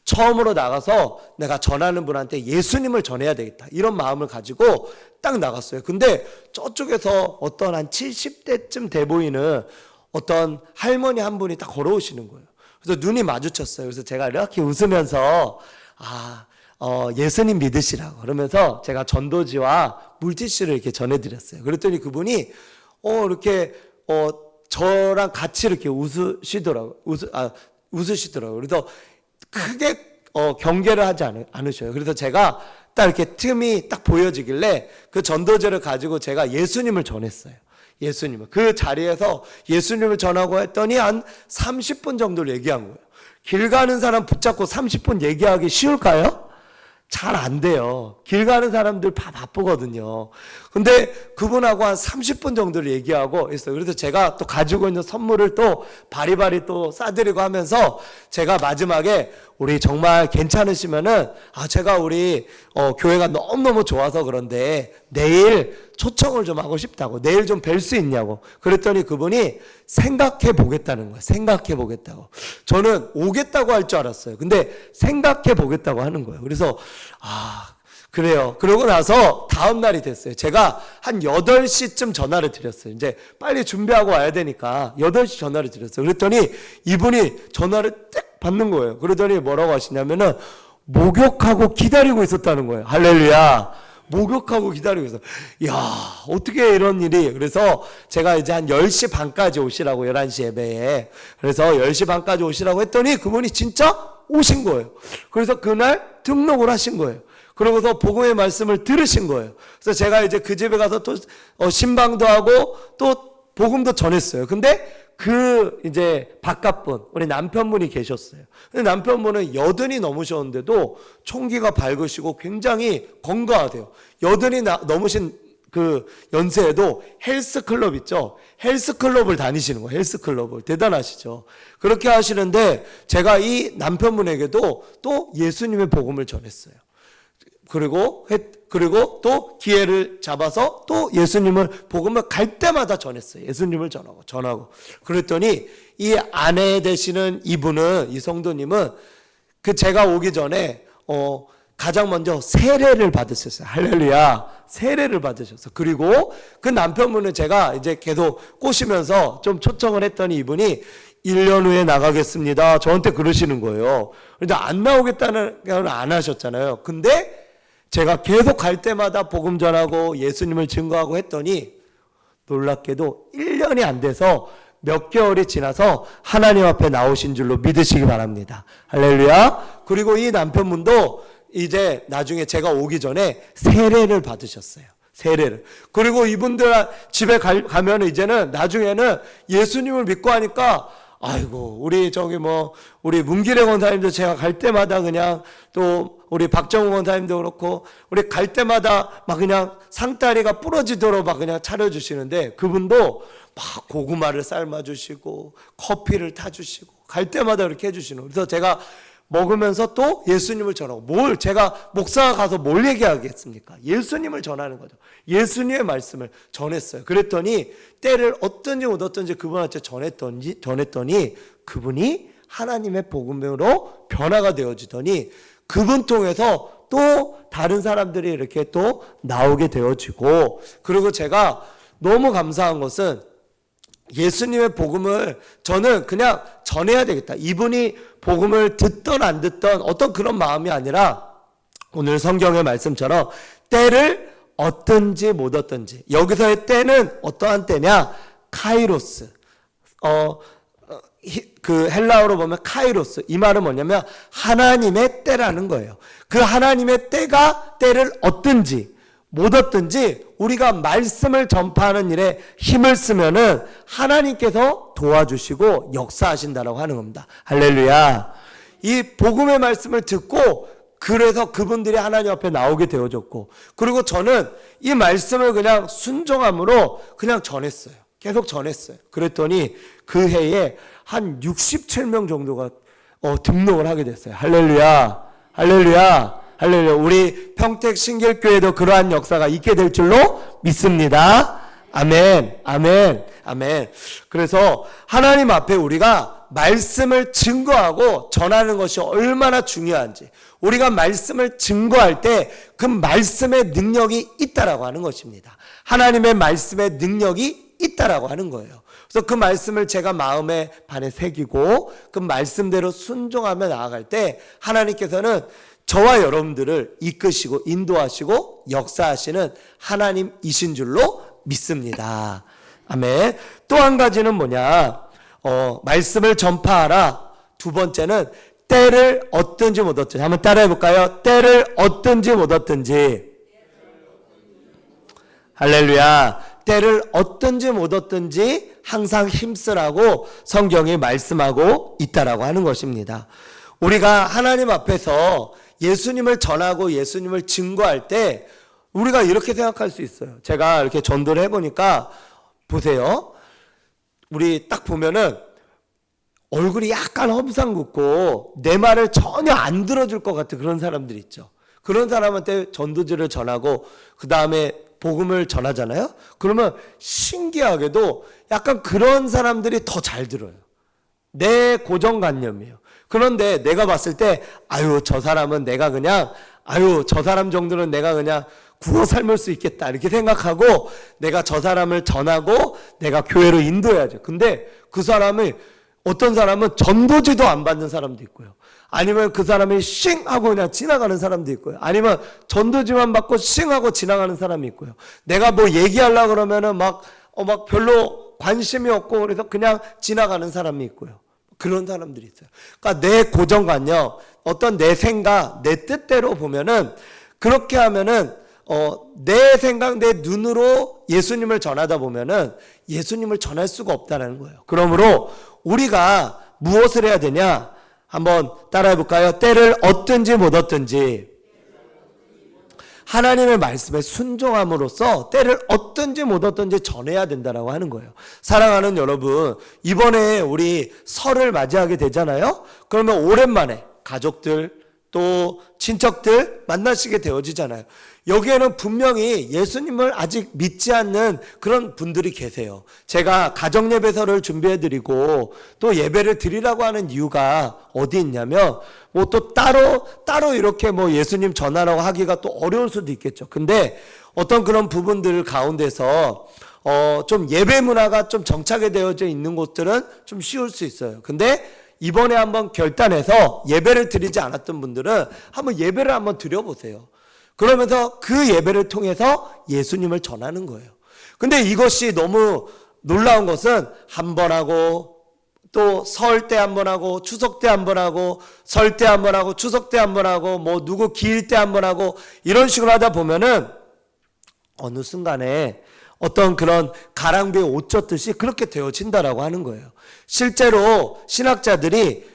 처음으로 나가서 내가 전하는 분한테 예수님을 전해야 되겠다, 이런 마음을 가지고 딱 나갔어요. 근데 저쪽에서 어떤 한 70대쯤 돼 보이는 어떤 할머니 한 분이 딱 걸어오시는 거예요. 그래서 눈이 마주쳤어요. 그래서 제가 이렇게 웃으면서 예수님 믿으시라고 그러면서 제가 전도지와 물티슈를 이렇게 전해드렸어요. 그랬더니 그분이 이렇게 저랑 같이 이렇게 웃으시더라고요. 그래서 크게 경계를 하지 않으셔요. 그래서 제가 딱 이렇게 틈이 딱 보여지길래 그 전도제를 가지고 제가 예수님을 전했어요. 예수님을. 그 자리에서 예수님을 전하고 했더니 한 30분 정도를 얘기한 거예요. 길 가는 사람 붙잡고 30분 얘기하기 쉬울까요? 잘 안 돼요. 길 가는 사람들 다 바쁘거든요. 근데 그분하고 한 30분 정도를 얘기하고 있어요. 그래서 제가 또 가지고 있는 선물을 또 바리바리 또 싸드리고 하면서 제가 마지막에 우리 정말 괜찮으시면은 제가 우리 교회가 너무너무 좋아서 그런데 내일 초청을 좀 하고 싶다고, 내일 좀 뵐 수 있냐고. 그랬더니 그분이 생각해 보겠다는 거예요. 생각해 보겠다고. 저는 오겠다고 할 줄 알았어요. 근데 생각해 보겠다고 하는 거예요. 그래서 그래요. 그러고 나서 다음 날이 됐어요. 제가 한 8시쯤 전화를 드렸어요. 이제 빨리 준비하고 와야 되니까 8시 전화를 드렸어요. 그랬더니 이분이 전화를 딱 받는 거예요. 그러더니 뭐라고 하시냐면은 목욕하고 기다리고 있었다는 거예요. 할렐루야. 목욕하고 기다리고 있어. 이야, 어떻게 이런 일이. 그래서 제가 이제 한 10시 반까지 오시라고, 11시 예배에. 그래서 10시 반까지 오시라고 했더니 그분이 진짜 오신 거예요. 그래서 그날 등록을 하신 거예요. 그러고서 복음의 말씀을 들으신 거예요. 그래서 제가 이제 그 집에 가서 또 신방도 하고 또 복음도 전했어요. 근데 그 이제 바깥분, 우리 남편분이 계셨어요. 근데 남편분은 80이 넘으셨는데도 총기가 밝으시고 굉장히 건강하대요. 80이 넘으신 그 연세에도 헬스클럽 있죠. 헬스클럽을 다니시는 거예요. 헬스클럽을. 대단하시죠. 그렇게 하시는데 제가 이 남편분에게도 또 예수님의 복음을 전했어요. 그리고 또 기회를 잡아서 또 예수님을 복음을 갈 때마다 전했어요. 예수님을 전하고. 그랬더니 이 아내 되시는 이분은, 이 성도님은 그 제가 오기 전에 가장 먼저 세례를 받으셨어요. 할렐루야. 세례를 받으셨어. 그리고 그 남편분은 제가 이제 계속 꼬시면서 좀 초청을 했더니 이분이 1년 후에 나가겠습니다. 저한테 그러시는 거예요. 그런데 안 나오겠다는 걸 안 하셨잖아요. 근데 제가 계속 갈 때마다 복음 전하고 예수님을 증거하고 했더니 놀랍게도 1년이 안 돼서 몇 개월이 지나서 하나님 앞에 나오신 줄로 믿으시기 바랍니다. 할렐루야. 그리고 이 남편분도 이제 나중에 제가 오기 전에 세례를 받으셨어요. 세례를. 그리고 이분들 집에 가면 이제는 나중에는 예수님을 믿고 하니까 아이고, 우리 문기래 권사님도 제가 갈 때마다 그냥 또 우리 박정우 권사님도 그렇고 우리 갈 때마다 막 그냥 상다리가 부러지도록 막 그냥 차려주시는데 그분도 막 고구마를 삶아주시고 커피를 타주시고 갈 때마다 그렇게 해주시는 거예요. 그래서 제가 먹으면서 또 예수님을 전하고, 제가 목사가 가서 뭘 얘기하겠습니까? 예수님을 전하는 거죠. 예수님의 말씀을 전했어요. 그랬더니 때를 얻든지 못 얻든지 그분한테 전했더니 그분이 하나님의 복음으로 변화가 되어지더니 그분 통해서 또 다른 사람들이 이렇게 또 나오게 되어지고, 그리고 제가 너무 감사한 것은 예수님의 복음을 저는 그냥 전해야 되겠다. 이분이 복음을 듣던 안 듣던 어떤 그런 마음이 아니라 오늘 성경의 말씀처럼 때를 얻든지 못 얻든지, 여기서의 때는 어떠한 때냐? 카이로스. 그 헬라어로 보면 카이로스. 이 말은 뭐냐면 하나님의 때라는 거예요. 그 하나님의 때를 얻든지 못 얻든지 우리가 말씀을 전파하는 일에 힘을 쓰면은 하나님께서 도와주시고 역사하신다라고 하는 겁니다. 할렐루야. 이 복음의 말씀을 듣고 그래서 그분들이 하나님 앞에 나오게 되어졌고, 그리고 저는 이 말씀을 그냥 순종함으로 그냥 전했어요. 계속 전했어요. 그랬더니 그 해에 한 67명 정도가 등록을 하게 됐어요. 할렐루야. 할렐루야. 할렐루야. 우리 평택 신길교회도 그러한 역사가 있게 될 줄로 믿습니다. 아멘. 아멘. 아멘. 그래서 하나님 앞에 우리가 말씀을 증거하고 전하는 것이 얼마나 중요한지, 우리가 말씀을 증거할 때 그 말씀의 능력이 있다라고 하는 것입니다. 하나님의 말씀의 능력이 있다라고 하는 거예요. 그래서 그 말씀을 제가 마음에 반에 새기고 그 말씀대로 순종하며 나아갈 때 하나님께서는 저와 여러분들을 이끄시고 인도하시고 역사하시는 하나님이신 줄로 믿습니다. 아멘. 또 한 가지는 뭐냐? 말씀을 전파하라. 두 번째는 때를 얻든지 못 얻든지. 한번 따라해 볼까요? 때를 얻든지 못 얻든지. 할렐루야. 때를 얻든지 못 얻든지 항상 힘쓰라고 성경이 말씀하고 있다라고 하는 것입니다. 우리가 하나님 앞에서 예수님을 전하고 예수님을 증거할 때 우리가 이렇게 생각할 수 있어요. 제가 이렇게 전도를 해보니까 보세요. 우리 딱 보면은 얼굴이 약간 험상궂고 내 말을 전혀 안 들어줄 것 같은 그런 사람들 있죠. 그런 사람한테 전도지를 전하고 그 다음에 복음을 전하잖아요. 그러면 신기하게도 약간 그런 사람들이 더 잘 들어요. 내 고정관념이에요. 그런데 내가 봤을 때 저 사람은 내가 그냥 저 사람 정도는 내가 그냥 구워 삶을 수 있겠다 이렇게 생각하고 내가 저 사람을 전하고 내가 교회로 인도해야죠. 근데 그 사람을 어떤 사람은 전도지도 안 받는 사람도 있고요. 아니면 그 사람이 싱 하고 그냥 지나가는 사람도 있고요. 아니면 전도지만 받고 싱 하고 지나가는 사람이 있고요. 내가 뭐 얘기하려고 그러면은 막 별로 관심이 없고 그래서 그냥 지나가는 사람이 있고요. 그런 사람들이 있어요. 그러니까 내 고정관념, 어떤 내 생각, 내 뜻대로 보면은 그렇게 하면은 내 생각, 내 눈으로 예수님을 전하다 보면은 예수님을 전할 수가 없다는 거예요. 그러므로 우리가 무엇을 해야 되냐? 한번 따라해 볼까요? 때를 얻든지 못 얻든지 하나님의 말씀에 순종함으로써 때를 얻든지 못 얻든지 전해야 된다라고 하는 거예요. 사랑하는 여러분, 이번에 우리 설을 맞이하게 되잖아요. 그러면 오랜만에 가족들 또 친척들 만나시게 되어지잖아요. 여기에는 분명히 예수님을 아직 믿지 않는 그런 분들이 계세요. 제가 가정예배설을 준비해드리고 또 예배를 드리라고 하는 이유가 어디 있냐면 뭐 또 따로 이렇게 뭐 예수님 전하라고 하기가 또 어려울 수도 있겠죠. 근데 어떤 그런 부분들 가운데서 좀 예배 문화가 좀 정착이 되어져 있는 곳들은 좀 쉬울 수 있어요. 근데 이번에 한번 결단해서 예배를 드리지 않았던 분들은 한번 예배를 한번 드려보세요. 그러면서 그 예배를 통해서 예수님을 전하는 거예요. 근데 이것이 너무 놀라운 것은 한 번 하고 또 설 때 한 번 하고 추석 때 한 번 하고 설 때 한 번 하고 추석 때 한 번 하고 뭐 누구 기일 때 한 번 하고 이런 식으로 하다 보면은 어느 순간에 어떤 그런 가랑비에 옷 젖듯이 그렇게 되어진다라고 하는 거예요. 실제로 신학자들이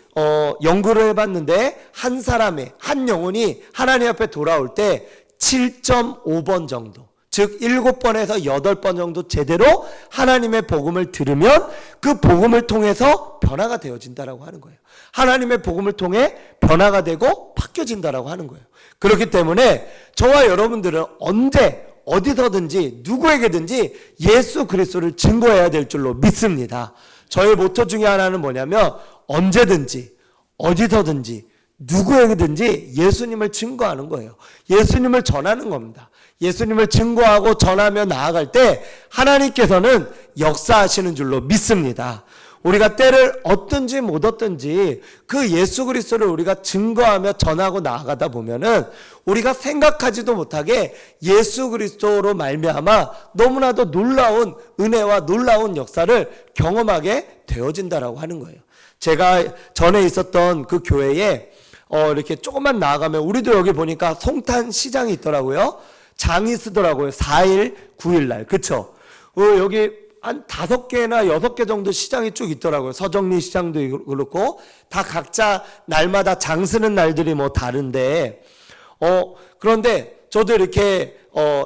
연구를 해봤는데 한 영혼이 하나님 앞에 돌아올 때 7.5번 정도 즉 7번에서 8번 정도 제대로 하나님의 복음을 들으면 그 복음을 통해서 변화가 되어진다라고 하는 거예요. 하나님의 복음을 통해 변화가 되고 바뀌어진다라고 하는 거예요. 그렇기 때문에 저와 여러분들은 언제 어디서든지 누구에게든지 예수 그리스도를 증거해야 될 줄로 믿습니다. 저의 모토 중에 하나는 뭐냐면 언제든지 어디서든지 누구에게든지 예수님을 증거하는 거예요. 예수님을 전하는 겁니다. 예수님을 증거하고 전하며 나아갈 때 하나님께서는 역사하시는 줄로 믿습니다. 우리가 때를 얻든지 못 얻든지 그 예수 그리스도를 우리가 증거하며 전하고 나아가다 보면은 우리가 생각하지도 못하게 예수 그리스도로 말미암아 너무나도 놀라운 은혜와 놀라운 역사를 경험하게 되어진다라고 하는 거예요. 제가 전에 있었던 그 교회에 이렇게 조금만 나아가면 우리도 여기 보니까 송탄 시장이 있더라고요. 장이 쓰더라고요. 4일, 9일 날. 그쵸? 여기 한 5개나 6개 정도 시장이 쭉 있더라고요. 서정리 시장도 그렇고 다 각자 날마다 장 쓰는 날들이 뭐 다른데 그런데 저도 이렇게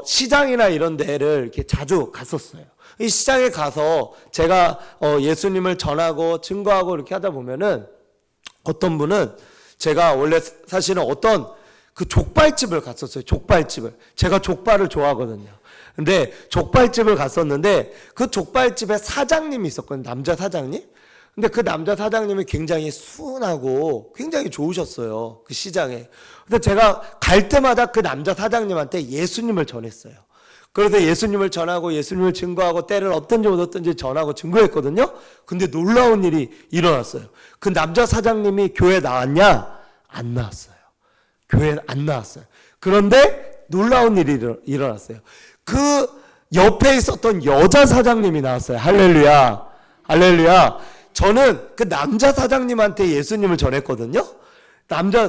시장이나 이런 데를 이렇게 자주 갔었어요. 이 시장에 가서 제가 예수님을 전하고 증거하고 이렇게 하다 보면은 어떤 분은 제가 원래 사실은 어떤 그 족발집을 갔었어요. 족발집을. 제가 족발을 좋아하거든요. 근데 족발집을 갔었는데 그 족발집에 사장님이 있었거든요. 남자 사장님. 근데 그 남자 사장님이 굉장히 순하고 굉장히 좋으셨어요. 그 시장에. 근데 제가 갈 때마다 그 남자 사장님한테 예수님을 전했어요. 그래서 예수님을 전하고 예수님을 증거하고 때를 얻든지 못 얻든지 전하고 증거했거든요. 근데 놀라운 일이 일어났어요. 그 남자 사장님이 교회에 나왔냐? 안 나왔어요. 교회에 안 나왔어요. 그런데 놀라운 일이 일어났어요. 그 옆에 있었던 여자 사장님이 나왔어요. 할렐루야. 할렐루야. 저는 그 남자 사장님한테 예수님을 전했거든요.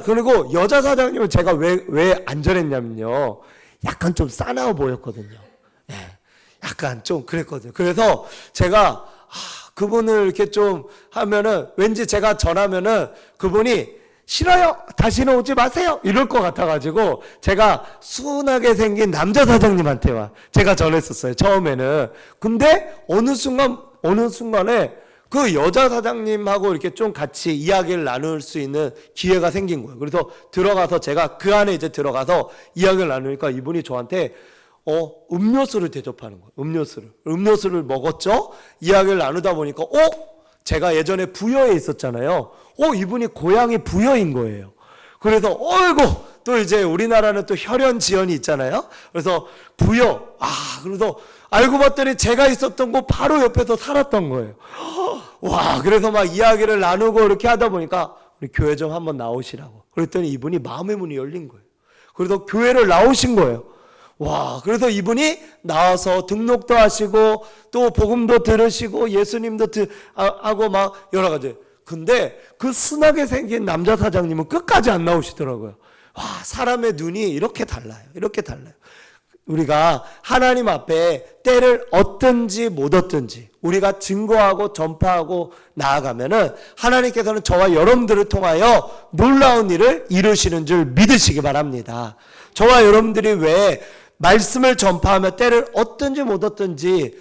그리고 여자 사장님은 제가 왜 안 전했냐면요. 약간 좀 싸나워 보였거든요. 예. 약간 좀 그랬거든요. 그래서 제가 그분을 이렇게 좀 하면은 왠지 제가 전하면은 그분이 싫어요. 다시는 오지 마세요. 이럴 것 같아가지고 제가 순하게 생긴 남자 사장님한테만 제가 전했었어요. 처음에는. 근데 어느 순간에 그 여자 사장님하고 이렇게 좀 같이 이야기를 나눌 수 있는 기회가 생긴 거예요. 그래서 들어가서 제가 그 안에 이제 들어가서 이야기를 나누니까 이분이 저한테 음료수를 대접하는 거예요. 음료수를 먹었죠. 이야기를 나누다 보니까 제가 예전에 부여에 있었잖아요. 이분이 고향이 부여인 거예요. 그래서 어이구 또 이제 우리나라는 또 혈연지연이 있잖아요. 그래서 부여 그래서 알고 봤더니 제가 있었던 곳 바로 옆에서 살았던 거예요. 와, 그래서 막 이야기를 나누고 이렇게 하다 보니까 우리 교회 좀 한번 나오시라고. 그랬더니 이분이 마음의 문이 열린 거예요. 그래서 교회를 나오신 거예요. 와, 그래서 이분이 나와서 등록도 하시고 또 복음도 들으시고 예수님도 하고 막 여러 가지. 근데 그 순하게 생긴 남자 사장님은 끝까지 안 나오시더라고요. 와, 사람의 눈이 이렇게 달라요. 이렇게 달라요. 우리가 하나님 앞에 때를 얻든지 못 얻든지 우리가 증거하고 전파하고 나아가면은 하나님께서는 저와 여러분들을 통하여 놀라운 일을 이루시는 줄 믿으시기 바랍니다. 저와 여러분들이 왜 말씀을 전파하며 때를 얻든지 못 얻든지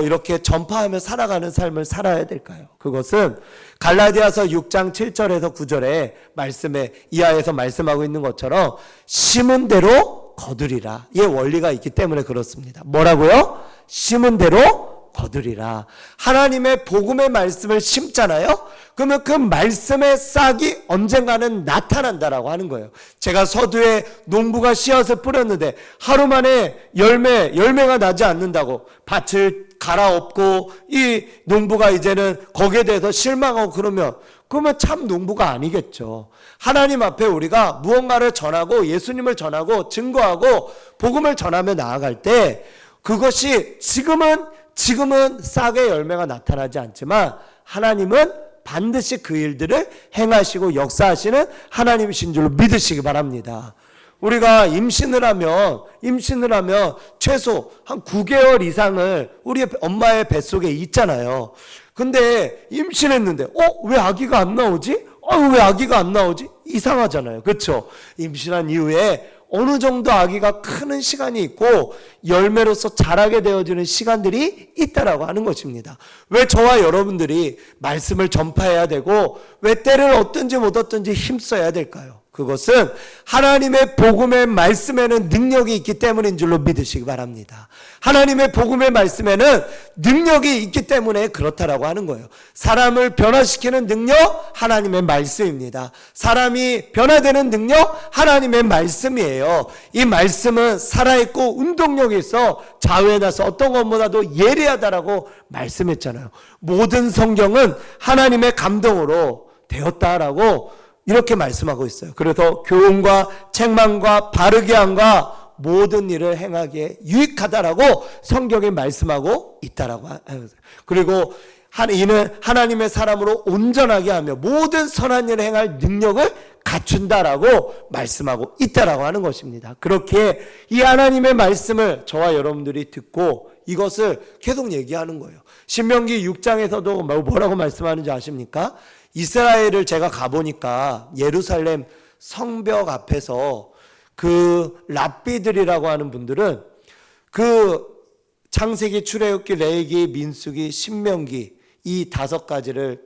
이렇게 전파하며 살아가는 삶을 살아야 될까요? 그것은 갈라디아서 6장 7절에서 9절에 말씀에 이하에서 말씀하고 있는 것처럼 심은 대로 거두리라. 이 원리가 있기 때문에 그렇습니다. 뭐라고요? 심은 대로 거두리라. 하나님의 복음의 말씀을 심잖아요. 그러면 그 말씀의 싹이 언젠가는 나타난다라고 하는 거예요. 제가 서두에 농부가 씨앗을 뿌렸는데 하루 만에 열매가 나지 않는다고 밭을 갈아엎고 이 농부가 이제는 거기에 대해서 실망하고 그러면 참 농부가 아니겠죠. 하나님 앞에 우리가 무언가를 전하고 예수님을 전하고 증거하고 복음을 전하며 나아갈 때 그것이 지금은 싹의 열매가 나타나지 않지만 하나님은 반드시 그 일들을 행하시고 역사하시는 하나님이신 줄로 믿으시기 바랍니다. 우리가 임신을 하면 최소 한 9개월 이상을 우리 엄마의 뱃속에 있잖아요. 근데 임신했는데 왜 아기가 안 나오지? 왜 아기가 안 나오지? 이상하잖아요. 그렇죠? 임신한 이후에 어느 정도 아기가 크는 시간이 있고 열매로서 자라게 되어지는 시간들이 있다라고 하는 것입니다. 왜 저와 여러분들이 말씀을 전파해야 되고 왜 때를 얻든지 못 얻든지 힘써야 될까요? 그것은 하나님의 복음의 말씀에는 능력이 있기 때문인 줄로 믿으시기 바랍니다. 하나님의 복음의 말씀에는 능력이 있기 때문에 그렇다라고 하는 거예요. 사람을 변화시키는 능력, 하나님의 말씀입니다. 사람이 변화되는 능력, 하나님의 말씀이에요. 이 말씀은 살아있고 운동력이 있어 좌우에 나서 어떤 것보다도 예리하다라고 말씀했잖아요. 모든 성경은 하나님의 감동으로 되었다라고 이렇게 말씀하고 있어요. 그래서 교훈과 책망과 바르게 함과 모든 일을 행하기에 유익하다라고 성경이 말씀하고 있다라고 해요. 그리고 이는 하나님의 사람으로 온전하게 하며 모든 선한 일을 행할 능력을 갖춘다라고 말씀하고 있다라고 하는 것입니다. 그렇게 이 하나님의 말씀을 저와 여러분들이 듣고 이것을 계속 얘기하는 거예요. 신명기 6장에서도 뭐라고 말씀하는지 아십니까? 이스라엘을 제가 가보니까 예루살렘 성벽 앞에서 그 랍비들이라고 하는 분들은 그 창세기, 출애굽기, 레위기, 민수기, 신명기 이 5가지를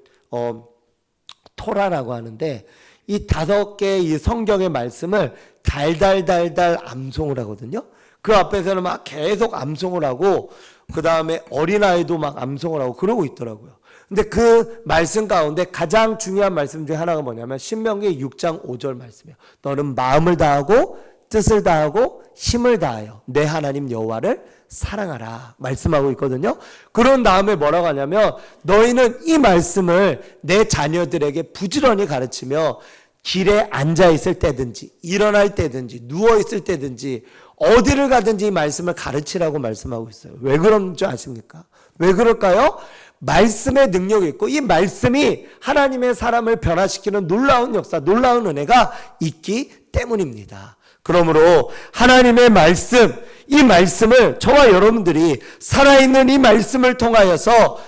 토라라고 하는데 이 5개의 이 성경의 말씀을 달달달달 암송을 하거든요. 그 앞에서는 막 계속 암송을 하고 그 다음에 어린아이도 막 암송을 하고 그러고 있더라고요. 근데 그 말씀 가운데 가장 중요한 말씀 중에 하나가 뭐냐면 신명기 6장 5절 말씀이에요. 너는 마음을 다하고 뜻을 다하고 힘을 다하여 내 하나님 여호와를 사랑하라 말씀하고 있거든요. 그런 다음에 뭐라고 하냐면 너희는 이 말씀을 내 자녀들에게 부지런히 가르치며 길에 앉아 있을 때든지 일어날 때든지 누워 있을 때든지 어디를 가든지 이 말씀을 가르치라고 말씀하고 있어요. 왜 그런 줄 아십니까? 왜 그럴까요? 말씀의 능력이 있고 이 말씀이 하나님의 사람을 변화시키는 놀라운 역사, 놀라운 은혜가 있기 때문입니다. 그러므로 하나님의 말씀, 이 말씀을 저와 여러분들이 살아있는 이 말씀을 통하여서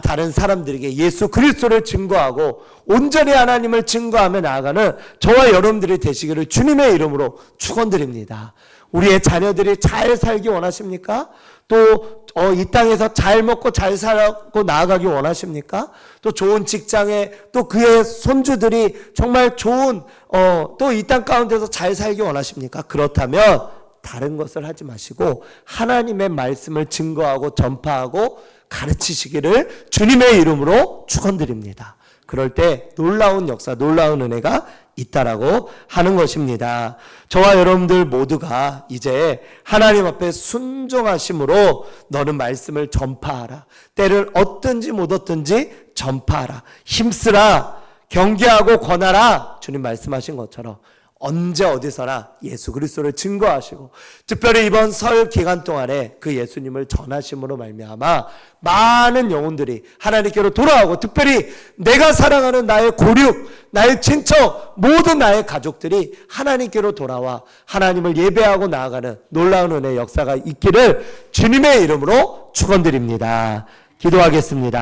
다른 사람들에게 예수 그리스도를 증거하고 온전히 하나님을 증거하며 나아가는 저와 여러분들이 되시기를 주님의 이름으로 축원드립니다. 우리의 자녀들이 잘 살기 원하십니까? 또 이 땅에서 잘 먹고 잘 살고 나아가기 원하십니까? 또 좋은 직장에 또 그의 손주들이 정말 좋은 또 이 땅 가운데서 잘 살기 원하십니까? 그렇다면 다른 것을 하지 마시고 하나님의 말씀을 증거하고 전파하고 가르치시기를 주님의 이름으로 축원드립니다. 그럴 때 놀라운 역사, 놀라운 은혜가 있다라고 하는 것입니다. 저와 여러분들 모두가 이제 하나님 앞에 순종하심으로 너는 말씀을 전파하라. 때를 얻든지 못 얻든지 전파하라. 힘쓰라. 경계하고 권하라. 주님 말씀하신 것처럼 언제 어디서나 예수 그리스도를 증거하시고 특별히 이번 설 기간 동안에 그 예수님을 전하심으로 말미암아 많은 영혼들이 하나님께로 돌아오고 특별히 내가 사랑하는 나의 고륙, 나의 친척, 모든 나의 가족들이 하나님께로 돌아와 하나님을 예배하고 나아가는 놀라운 은혜의 역사가 있기를 주님의 이름으로 축원드립니다. 기도하겠습니다.